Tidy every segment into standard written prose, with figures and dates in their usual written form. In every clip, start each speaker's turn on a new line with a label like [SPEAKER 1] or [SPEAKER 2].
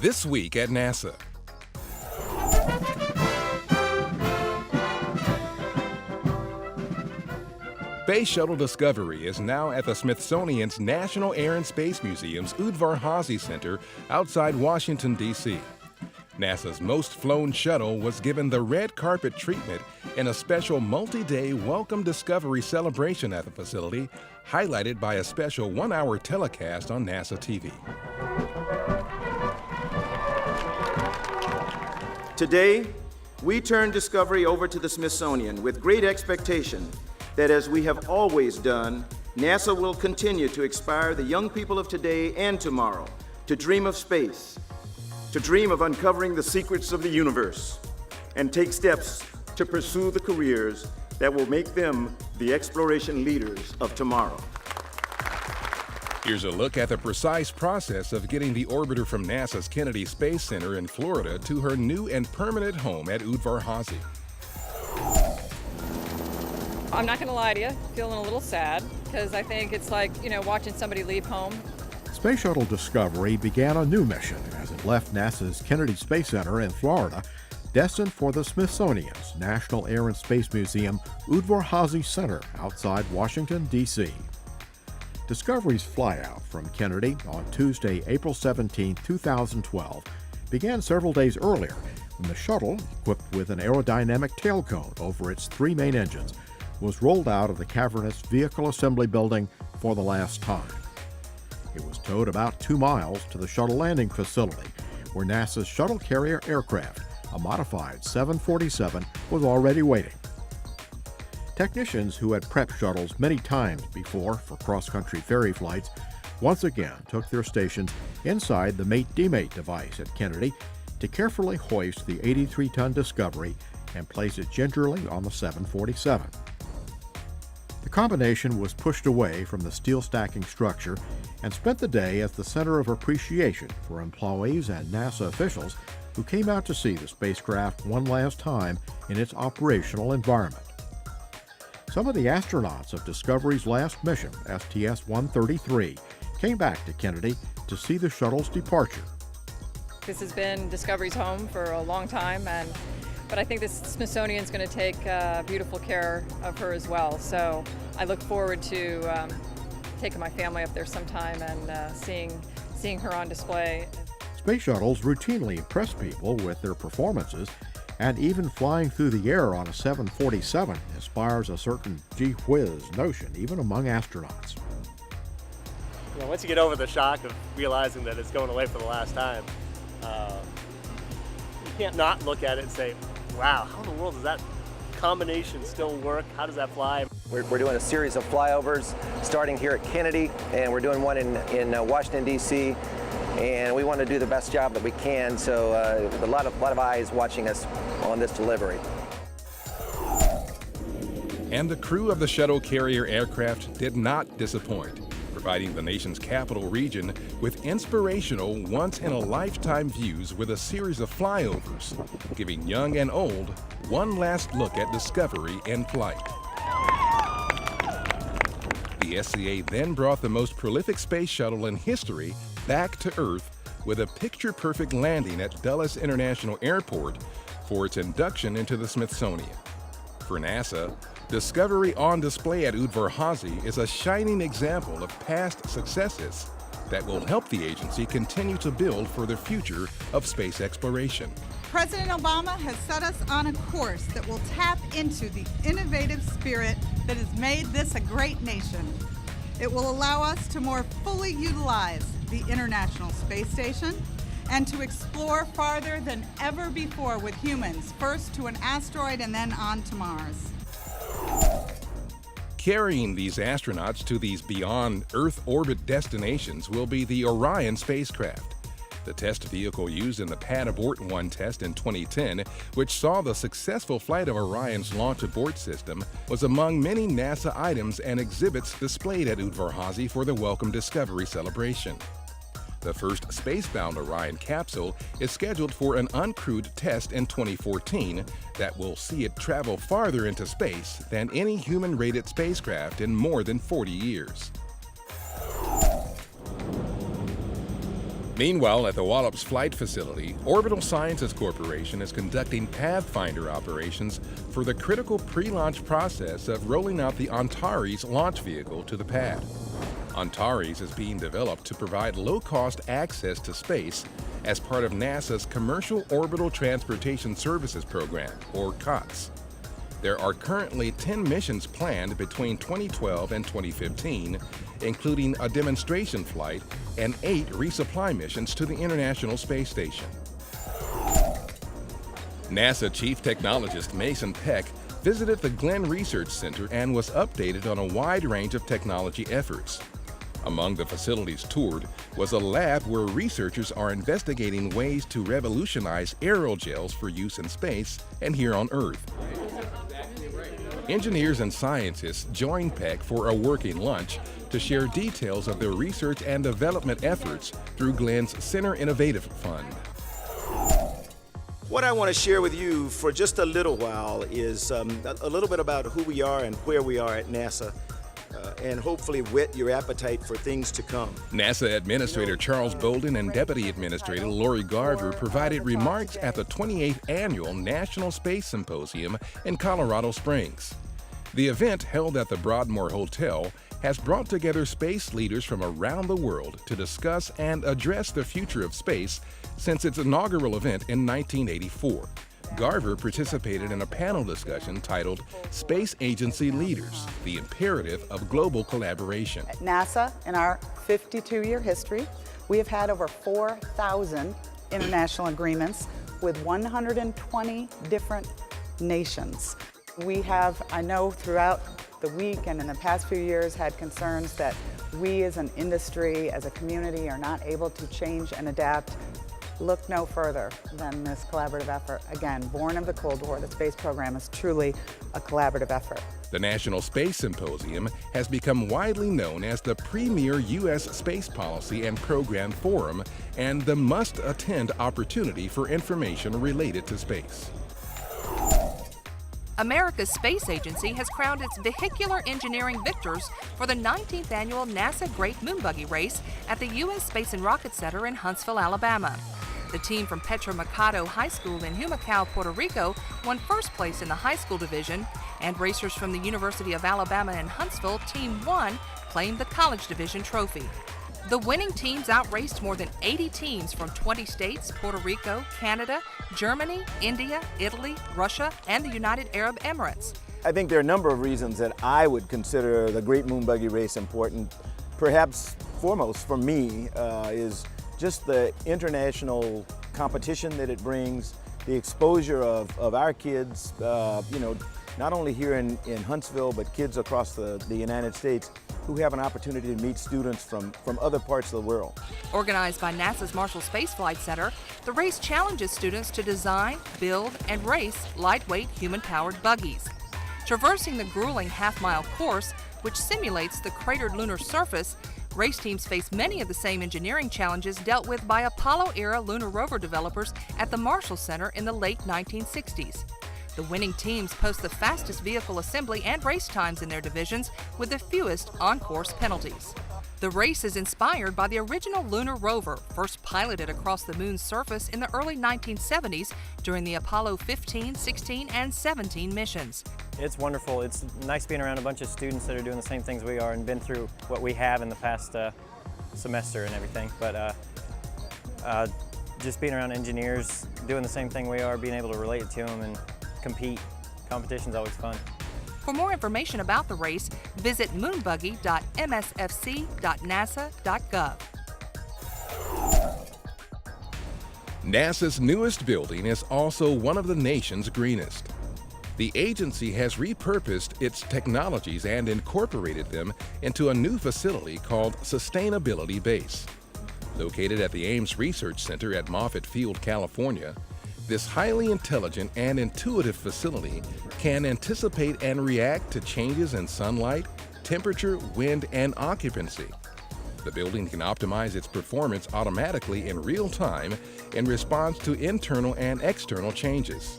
[SPEAKER 1] This week at NASA. Space Shuttle Discovery is now at the Smithsonian's National Air and Space Museum's Udvar-Hazy Center outside Washington, D.C. NASA's most flown shuttle was given the red carpet treatment in a special multi-day Welcome Discovery celebration at the facility, highlighted by a special one-hour telecast on NASA TV.
[SPEAKER 2] Today, we turn Discovery over to the Smithsonian with great expectation that, as we have always done, NASA will continue to inspire the young people of today and tomorrow to dream of space, to dream of uncovering the secrets of the universe, and take steps to pursue the careers that will make them the exploration leaders of tomorrow.
[SPEAKER 1] Here's a look at the precise process of getting the orbiter from NASA's Kennedy Space Center in Florida to her new and permanent home at Udvar-Hazy.
[SPEAKER 3] I'm not going to lie to you, feeling a little sad, because I think it's like, watching somebody leave home.
[SPEAKER 4] Space Shuttle Discovery began a new mission as it left NASA's Kennedy Space Center in Florida, destined for the Smithsonian's National Air and Space Museum Udvar-Hazy Center outside Washington, D.C. Discovery's flyout from Kennedy on Tuesday, April 17, 2012, began several days earlier when the shuttle, equipped with an aerodynamic tail cone over its three main engines, was rolled out of the cavernous vehicle assembly building for the last time. It was towed about 2 miles to the shuttle landing facility, where NASA's shuttle carrier aircraft, a modified 747, was already waiting. Technicians who had prepped shuttles many times before for cross-country ferry flights once again took their stations inside the mate-demate device at Kennedy to carefully hoist the 83-ton Discovery and place it gingerly on the 747. The combination was pushed away from the steel stacking structure and spent the day as the center of appreciation for employees and NASA officials who came out to see the spacecraft one last time in its operational environment. Some of the astronauts of Discovery's last mission, STS-133, came back to Kennedy to see the shuttle's departure.
[SPEAKER 3] This has been Discovery's home for a long time, but I think the Smithsonian's going to take beautiful care of her as well. So I look forward to taking my family up there sometime and seeing her on display.
[SPEAKER 4] Space shuttles routinely impress people with their performances, and even flying through the air on a 747 inspires a certain gee whiz notion, even among astronauts.
[SPEAKER 5] Once you get over the shock of realizing that it's going away for the last time, you can't not look at it and say, wow, how in the world does that combination still work? How does that fly?
[SPEAKER 6] We're doing a series of flyovers starting here at Kennedy, and we're doing one in Washington, D.C., and we want to do the best job that we can, so a lot of eyes watching us on this delivery.
[SPEAKER 1] And the crew of the shuttle carrier aircraft did not disappoint, providing the nation's capital region with inspirational, once-in-a-lifetime views with a series of flyovers, giving young and old one last look at Discovery in flight. The SCA then brought the most prolific space shuttle in history back to Earth with a picture-perfect landing at Dulles International Airport for its induction into the Smithsonian. For NASA, Discovery on display at Udvar-Hazy is a shining example of past successes that will help the agency continue to build for the future of space exploration.
[SPEAKER 7] President Obama has set us on a course that will tap into the innovative spirit that has made this a great nation. It will allow us to more fully utilize the International Space Station and to explore farther than ever before with humans, first to an asteroid and then on to Mars.
[SPEAKER 1] Carrying these astronauts to these beyond Earth orbit destinations will be the Orion spacecraft. The test vehicle used in the Pad Abort 1 test in 2010, which saw the successful flight of Orion's launch abort system, was among many NASA items and exhibits displayed at Udvar-Hazy for the Welcome Discovery celebration. The first spacebound Orion capsule is scheduled for an uncrewed test in 2014 that will see it travel farther into space than any human-rated spacecraft in more than 40 years. Meanwhile, at the Wallops Flight Facility, Orbital Sciences Corporation is conducting Pathfinder operations for the critical pre-launch process of rolling out the Antares launch vehicle to the pad. Antares is being developed to provide low-cost access to space as part of NASA's Commercial Orbital Transportation Services Program, or COTS. There are currently 10 missions planned between 2012 and 2015, including a demonstration flight and 8 resupply missions to the International Space Station. NASA Chief Technologist Mason Peck visited the Glenn Research Center and was updated on a wide range of technology efforts. Among the facilities toured was a lab where researchers are investigating ways to revolutionize aerogels for use in space and here on Earth. Engineers and scientists joined Peck for a working lunch to share details of their research and development efforts through Glenn's Center Innovative Fund.
[SPEAKER 2] What I want to share with you for just a little while is a little bit about who we are and where we are at NASA, and hopefully whet your appetite for things to come.
[SPEAKER 1] NASA Administrator Charles Bolden and Deputy Administrator Lori Garver provided remarks at the 28th Annual National Space Symposium in Colorado Springs. The event, held at the Broadmoor Hotel, has brought together space leaders from around the world to discuss and address the future of space since its inaugural event in 1984. Garver participated in a panel discussion titled Space Agency Leaders, the Imperative of Global Collaboration.
[SPEAKER 8] At NASA, in our 52-year history, we have had over 4,000 international agreements with 120 different nations. We have, I know throughout the week and in the past few years, had concerns that we as an industry, as a community, are not able to change and adapt. Look no further than this collaborative effort. Again, born of the Cold War, the space program is truly a collaborative effort.
[SPEAKER 1] The National Space Symposium has become widely known as the premier U.S. space policy and program forum and the must-attend opportunity for information related to space.
[SPEAKER 9] America's space agency has crowned its vehicular engineering victors for the 19th annual NASA Great Moon Buggy Race at the U.S. Space and Rocket Center in Huntsville, Alabama. The team from Petra Mercado High School in Humacao, Puerto Rico, won first place in the high school division, and racers from the University of Alabama in Huntsville, Team 1, claimed the college division trophy. The winning teams outraced more than 80 teams from 20 states, Puerto Rico, Canada, Germany, India, Italy, Russia, and the United Arab Emirates.
[SPEAKER 2] I think there are a number of reasons that I would consider the Great Moon Buggy Race important. Perhaps foremost for me is just the international competition that it brings, the exposure of our kids, not only here in Huntsville, but kids across the United States who have an opportunity to meet students from other parts of the world.
[SPEAKER 9] Organized by NASA's Marshall Space Flight Center, the race challenges students to design, build, and race lightweight human-powered buggies. Traversing the grueling half-mile course, which simulates the cratered lunar surface, race teams face many of the same engineering challenges dealt with by Apollo-era lunar rover developers at the Marshall Center in the late 1960s. The winning teams post the fastest vehicle assembly and race times in their divisions with the fewest on-course penalties. The race is inspired by the original lunar rover, first piloted across the moon's surface in the early 1970s during the Apollo 15, 16, and 17 missions.
[SPEAKER 10] It's wonderful. It's nice being around a bunch of students that are doing the same things we are and been through what we have in the past semester and everything. But just being around engineers doing the same thing we are, being able to relate to them and compete. Competition's always fun.
[SPEAKER 9] For more information about the race, visit moonbuggy.msfc.nasa.gov.
[SPEAKER 1] NASA's newest building is also one of the nation's greenest. The agency has repurposed its technologies and incorporated them into a new facility called Sustainability Base. Located at the Ames Research Center at Moffett Field, California, this highly intelligent and intuitive facility can anticipate and react to changes in sunlight, temperature, wind, and occupancy. The building can optimize its performance automatically in real time in response to internal and external changes.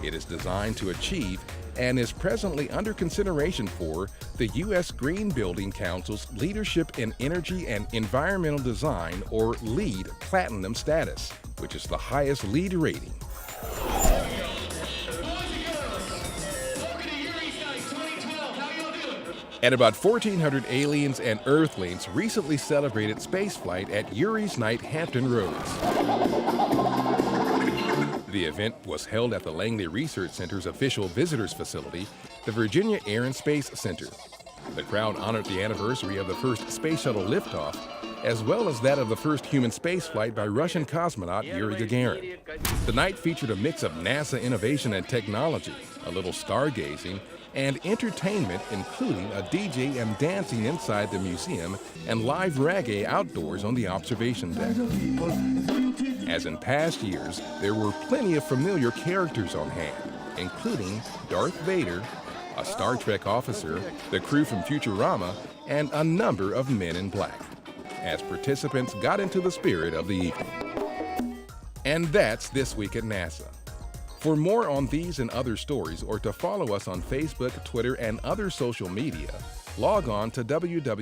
[SPEAKER 1] it is designed to achieve and is presently under consideration for the U.S. Green Building Council's Leadership in Energy and Environmental Design, or LEED Platinum status, which is the highest LEED rating. And about 1,400 aliens and Earthlings recently celebrated spaceflight at Yuris Night, Hampton Roads. The event was held at the Langley Research Center's official visitors facility, the Virginia Air and Space Center. The crowd honored the anniversary of the first space shuttle liftoff, as well as that of the first human spaceflight by Russian cosmonaut Yuri Gagarin. The night featured a mix of NASA innovation and technology, a little stargazing, and entertainment, including a DJ and dancing inside the museum and live reggae outdoors on the observation deck. As in past years, there were plenty of familiar characters on hand, including Darth Vader, a Star Trek officer, the crew from Futurama, and a number of men in black, as participants got into the spirit of the evening. And that's This Week at NASA. For more on these and other stories, or to follow us on Facebook, Twitter, and other social media, log on to www.nasa.gov.